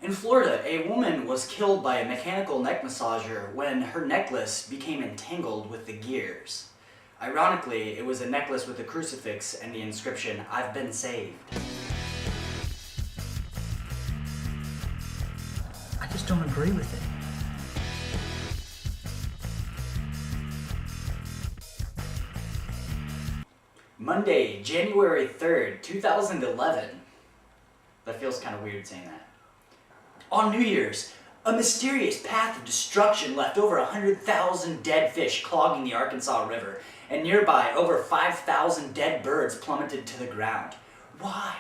In Florida, a woman was killed by a mechanical neck massager when her necklace became entangled with the gears. Ironically, it was a necklace with a crucifix and the inscription, "I've been saved." I just don't agree with it. Monday, January 3rd, 2011. That feels kind of weird saying that. On New Year's, a mysterious path of destruction left over 100,000 dead fish clogging the Arkansas River, and nearby over 5,000 dead birds plummeted to the ground. Why?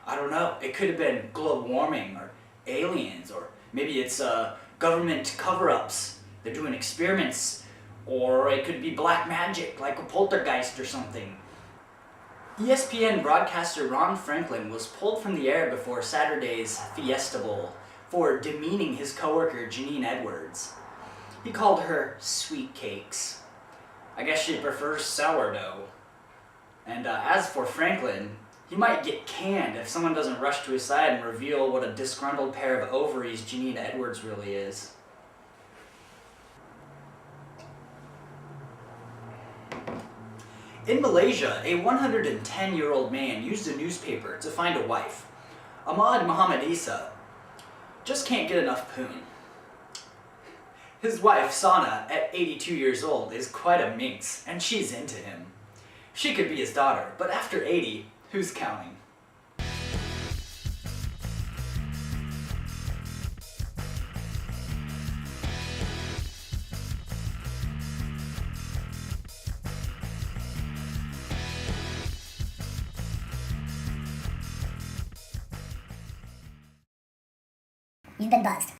I don't know. It could have been global warming or aliens, or maybe it's government cover-ups. They're doing experiments, or it could be black magic like a poltergeist or something. ESPN broadcaster Ron Franklin was pulled from the air before Saturday's Fiesta Bowl for demeaning his coworker Janine Edwards. He called her sweet cakes. I guess she prefers sourdough. And as for Franklin, he might get canned if someone doesn't rush to his side and reveal what a disgruntled pair of ovaries Janine Edwards really is. In Malaysia, a 110-year-old man used a newspaper to find a wife. Ahmad Muhammad Isa just can't get enough poon. His wife, Sana, at 82 years old, is quite a minx, and she's into him. She could be his daughter, but after 80, who's counting? You've been buzzed.